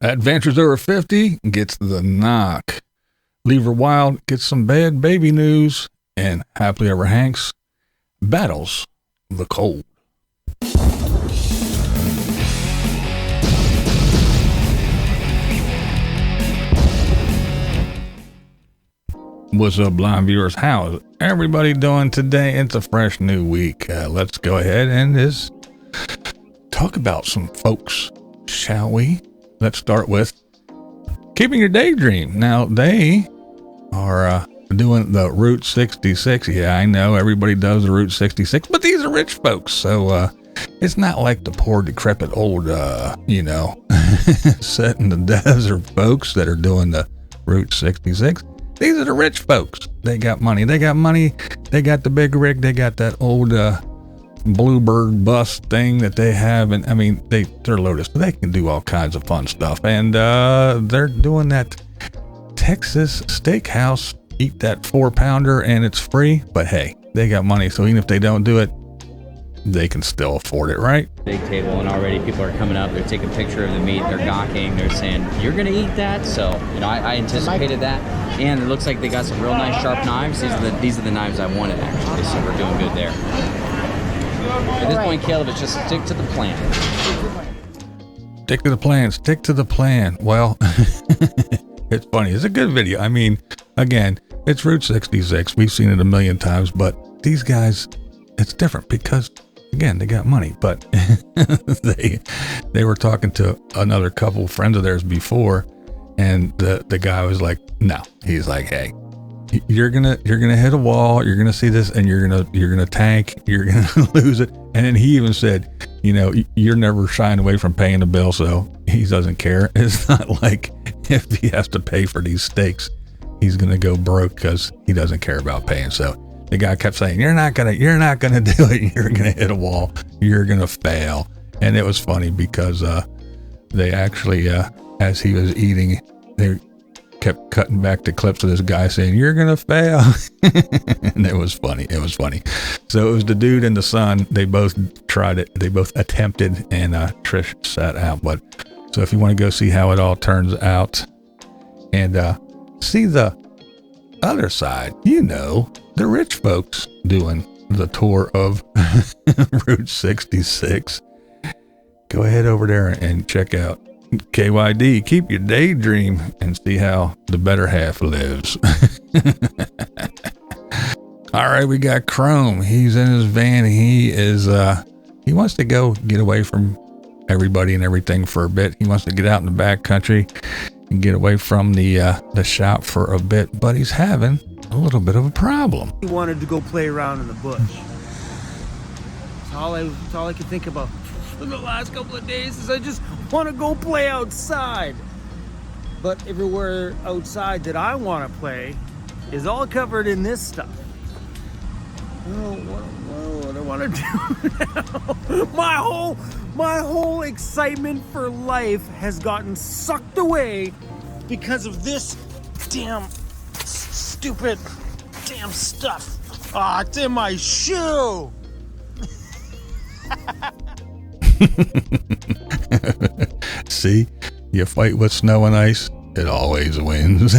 Ad-van-tures over 50 gets the knock. Leave Her Wild gets some bad baby news. And Happily Ever Hanks battles the cold. What's up, blind viewers? How is everybody doing today? It's a fresh new week. Let's go ahead and just talk about some folks, shall we? Let's start with Keeping Your Daydream. Now, they are doing the Route 66. Yeah, I know everybody does the Route 66, but these are rich folks. So it's not like the poor, decrepit old, set in the desert folks that are doing the Route 66. These are the rich folks. They got money. They got the big rig. They got that old Bluebird bus thing that they have. And I mean, they're loaded, so they can do all kinds of fun stuff. And they're doing that Texas steakhouse. Eat that 4-pounder and it's free. But hey, they got money. So even if they don't do it, they can still afford it, right? Big table, and already people are coming up. They're taking a picture of the meat. They're gawking. They're saying, "You're gonna eat that?" So I anticipated that, and it looks like they got some real nice sharp knives. These are the knives I wanted actually. So we're doing good there. At this point, Caleb, it's just stick to the plan. Stick to the plan. Stick to the plan. Well, it's funny. It's a good video. I mean, again, it's Route 66. We've seen it a million times, but these guys, it's different because, again, they got money. But they were talking to another couple friends of theirs before, and the guy was like, "No." He's like, "Hey, you're gonna hit a wall. You're gonna see this, and you're gonna tank. You're gonna lose it." And then he even said, "You're never shying away from paying the bill, so he doesn't care. It's not like if he has to pay for these steaks, he's gonna go broke because he doesn't care about paying." So the guy kept saying, "You're not gonna do it. You're gonna hit a wall. You're gonna fail." And it was funny because they actually, as he was eating, they kept cutting back to clips of this guy saying, "You're gonna fail." And it was funny. So it was the dude and the son. They both tried it. They both attempted, and Trish sat out. But so if you want to go see how it all turns out and see the other side, the rich folks doing the tour of Route 66, go ahead over there and check out KYD, Keep Your Daydream, and see how the better half lives. All right, we got Chrome. He's in his van. He wants to go get away from everybody and everything for a bit. He wants to get out in the back country and get away from the shop for a bit, but he's having a little bit of a problem. He wanted to go play around in the bush. That's all I could think about for the last couple of days is I just want to go play outside. But everywhere outside that I want to play is all covered in this stuff. Oh, what do I want to do now? My whole excitement for life has gotten sucked away because of this stupid stuff. Ah, it's in my shoe. See, you fight with snow and ice, it always wins.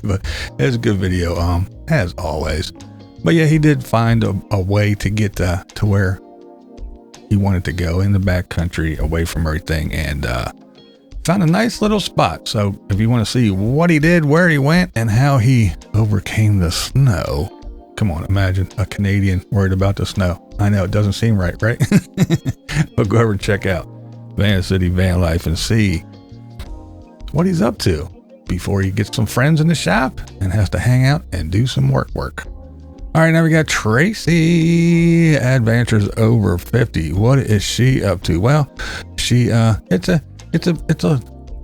But it's a good video, as always. But yeah, he did find a way to get to where he wanted to go in the back country, away from everything, and found a nice little spot. So if you want to see what he did, where he went, and how he overcame the snow, come on, imagine a Canadian worried about the snow. I know it doesn't seem right? But go over and check out Van City Van Life and see what he's up to before he gets some friends in the shop and has to hang out and do some work. All right, now we got Tracey, Ad-van-tures over 50. What is she up to? Well, she it's a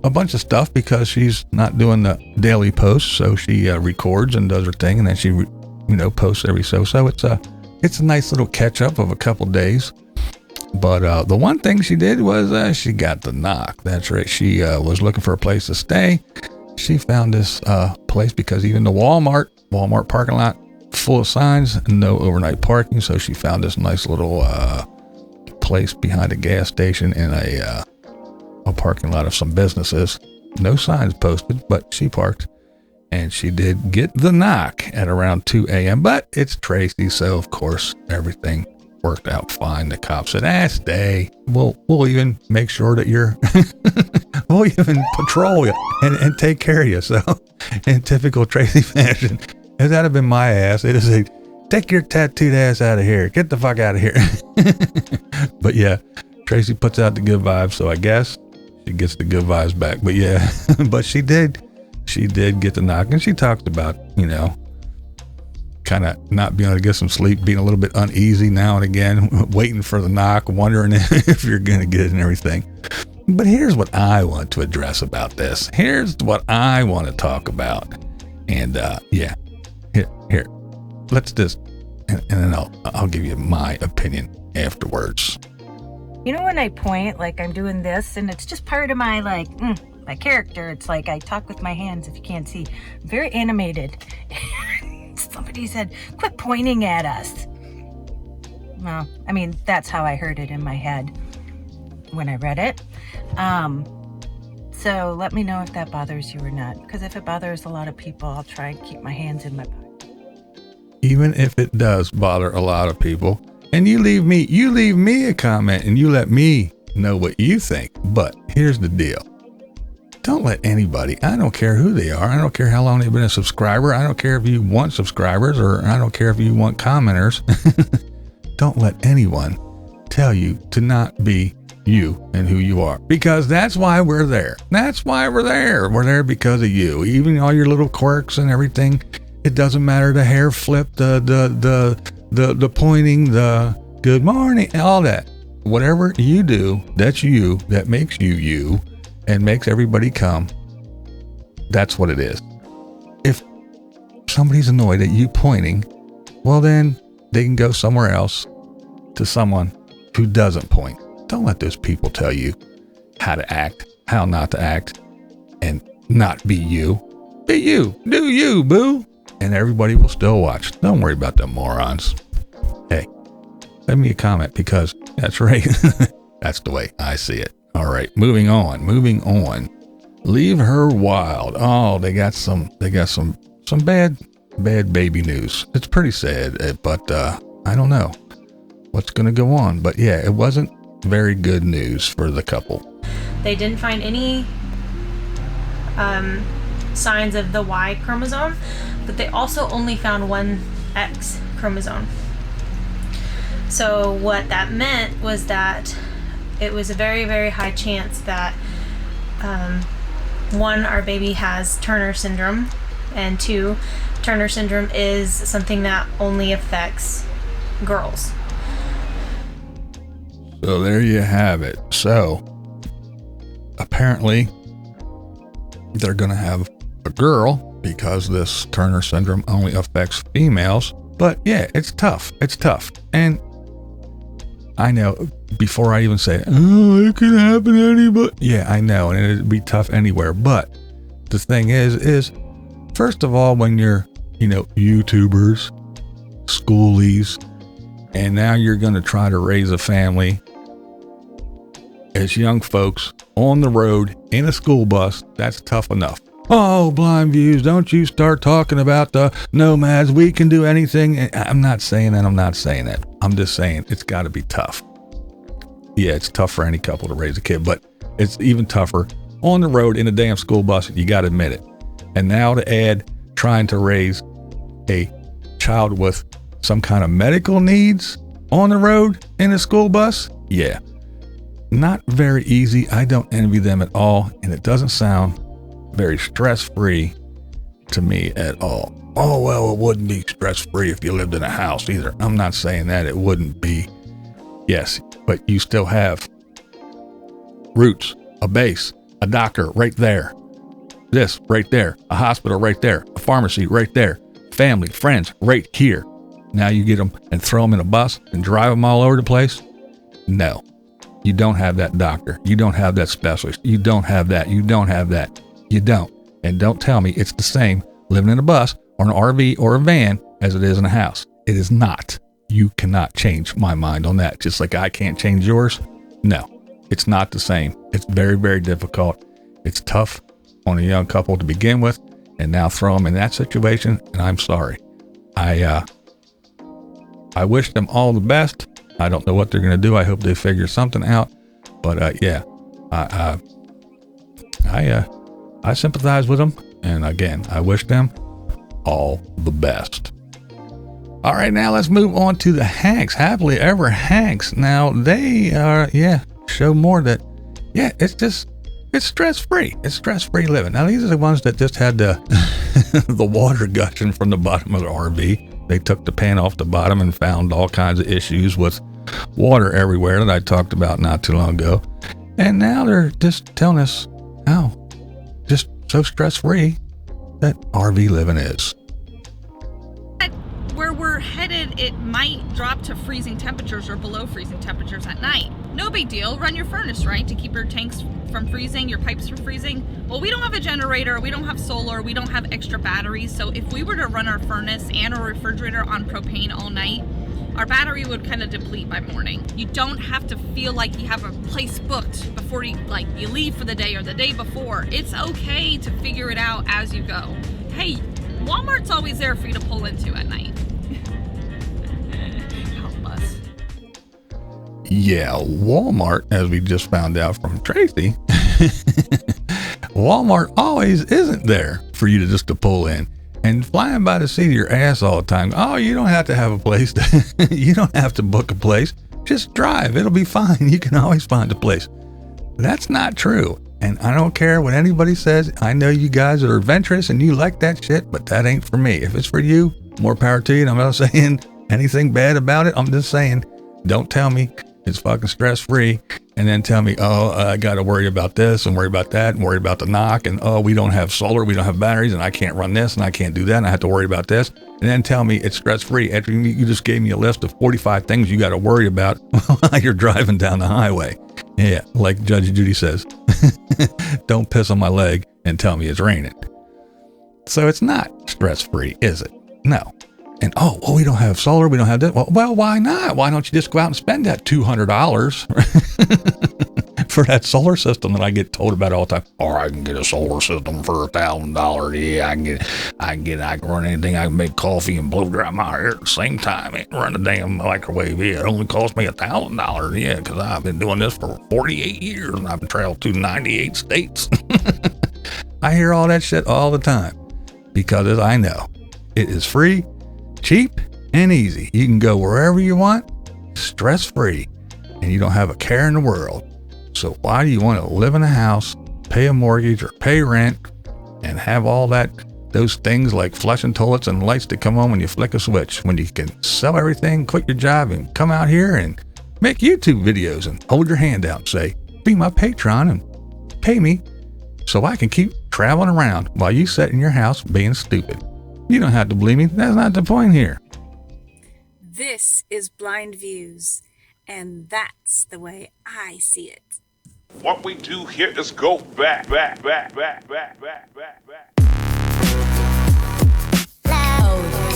bunch of stuff because she's not doing the daily posts, so she records and does her thing, and then she posts every so. It's a nice little catch up of a couple days. But the one thing she did was she got the knock. That's right. She was looking for a place to stay. She found this place because even the Wal Mart parking lot full of signs, no overnight parking. So she found this nice little place behind a gas station in a a parking lot of some businesses. No signs posted, but she parked. And she did get the knock at around 2 a.m., but it's Tracey, so of course everything worked out fine. The cop said, stay. We'll even make sure that you're, we'll even patrol you and take care of you. So in typical Tracey fashion, if that had been my ass, it is a, take your tattooed ass out of here. Get the fuck out of here. But yeah, Tracey puts out the good vibes, so I guess she gets the good vibes back. But yeah, but she did get the knock, and she talked about, kind of not being able to get some sleep, being a little bit uneasy now and again, waiting for the knock, wondering if you're going to get it and everything. But here's what I want to address about this. Here's what I want to talk about. And here, let's just, and then I'll give you my opinion afterwards. When I point, like I'm doing this, and it's just part of my my character. It's like I talk with my hands, if you can't see. I'm very animated. Somebody said, quit pointing at us. Well, I mean, that's how I heard it in my head when I read it. So let me know if that bothers you or not. Because if it bothers a lot of people, I'll try and keep my hands in my pocket. Even if it does bother a lot of people, and you leave me a comment and you let me know what you think. But here's the deal. Don't let anybody, I don't care who they are. I don't care how long they've been a subscriber. I don't care if you want subscribers, or I don't care if you want commenters. Don't let anyone tell you to not be you and who you are, because that's why we're there. That's why we're there. We're there because of you. Even all your little quirks and everything. It doesn't matter. The hair flip, the pointing, the good morning, all that. Whatever you do, that's you. That makes you you. And makes everybody come. That's what it is. If somebody's annoyed at you pointing, well then they can go somewhere else to someone who doesn't point. Don't let those people tell you how to act, how not to act, and not be you. Be you. Do you, boo. And everybody will still watch. Don't worry about them morons. Hey, leave me a comment, because that's right. That's the way I see it. All right, moving on. Leave her wild. Oh, they got some bad baby news. It's pretty sad, but I don't know what's going to go on. But yeah, it wasn't very good news for the couple. They didn't find any signs of the Y chromosome, but they also only found one X chromosome. So what that meant was that it was a very, very high chance that, one, our baby has Turner syndrome, and two, Turner syndrome is something that only affects girls. So there you have it. So apparently they're going to have a girl, because this Turner syndrome only affects females. But yeah, it's tough. And I know, before I even say, oh, it could happen to anybody. Yeah, I know, and it'd be tough anywhere. But the thing is first of all, when you're, YouTubers, schoolies, and now you're going to try to raise a family as young folks on the road in a school bus, that's tough enough. Oh, blind views, don't you start talking about the nomads. We can do anything. I'm not saying that. I'm just saying it's got to be tough. Yeah, it's tough for any couple to raise a kid, but it's even tougher on the road in a damn school bus. You got to admit it. And now to add trying to raise a child with some kind of medical needs on the road in a school bus. Yeah, not very easy. I don't envy them at all. And it doesn't sound very stress-free to me at all. Oh, well, it wouldn't be stress-free if you lived in a house either. I'm not saying that it wouldn't be. Yes, but you still have roots, a base, a doctor right there. This right there, a hospital right there, a pharmacy right there, family, friends right here. Now you get them and throw them in a bus and drive them all over the place? No, you don't have that doctor. You don't have that specialist. You don't have that. You don't. And don't tell me it's the same living in a bus or an RV or a van as it is in a house. It is not. You cannot change my mind on that. Just like I can't change yours. No, it's not the same. It's very, very difficult. It's tough on a young couple to begin with, and now throw them in that situation, and I'm sorry. I wish them all the best. I don't know what they're going to do. I hope they figure something out. But yeah, I sympathize with them, and again, I wish them all the best. All right, now let's move on to the Hanks, happily ever Hanks. Now they show more that it's stress-free. It's stress-free living. Now these are the ones that just had the the water gushing from the bottom of the RV. They took the pan off the bottom and found all kinds of issues with water everywhere that I talked about not too long ago. And now they're just telling us how just so stress-free that RV living is. Where we're headed, it might drop to freezing temperatures or below freezing temperatures at night. No big deal. Run your furnace, right, to keep your tanks from freezing, your pipes from freezing. Well, we don't have a generator, we don't have solar, we don't have extra batteries. So if we were to run our furnace and our refrigerator on propane all night, our battery would kind of deplete by morning. You don't have to feel like you have a place booked before you leave for the day or the day before. It's okay to figure it out as you go. Hey, Wal Mart's always there for you to pull into at night. Help us. Yeah, Wal Mart, as we just found out from Tracey, Wal Mart always isn't there for you to pull in. And flying by the seat of your ass all the time. Oh, you don't have to have a place. You don't have to book a place. Just drive. It'll be fine. You can always find a place. That's not true. And I don't care what anybody says. I know you guys are adventurous and you like that shit, but that ain't for me. If it's for you, more power to you. And I'm not saying anything bad about it. I'm just saying, don't tell me it's fucking stress-free and then tell me, I got to worry about this and worry about that and worry about the knock. And, we don't have solar, we don't have batteries, and I can't run this and I can't do that. And I have to worry about this. And then tell me it's stress-free after you just gave me a list of 45 things you got to worry about while you're driving down the highway. Yeah, like Judge Judy says, don't piss on my leg and tell me it's raining. So it's not stress-free, is it? No. And we don't have solar, we don't have this. Well, why not? Why don't you just go out and spend that $200 for that solar system that I get told about all the time? Or I can get a solar system for $1,000. Yeah, I can run anything. I can make coffee and blow dry my hair at the same time. I can run a damn microwave. Yeah, it only cost me $1,000. Yeah, because I've been doing this for 48 years and I've traveled to 98 states. I hear all that shit all the time because as I know, it is free, cheap, and easy. You can go wherever you want, stress-free, and you don't have a care in the world. So why do you want to live in a house, pay a mortgage or pay rent, and have all those things like flushing toilets and lights that come on when you flick a switch, when you can sell everything, quit your job, and come out here and make YouTube videos and hold your hand out and say, be my patron and pay me so I can keep traveling around while you sit in your house being stupid. You don't have to believe me. That's not the point here. This is Blind Views, and that's the way I see it. What we do here is go back. Oh.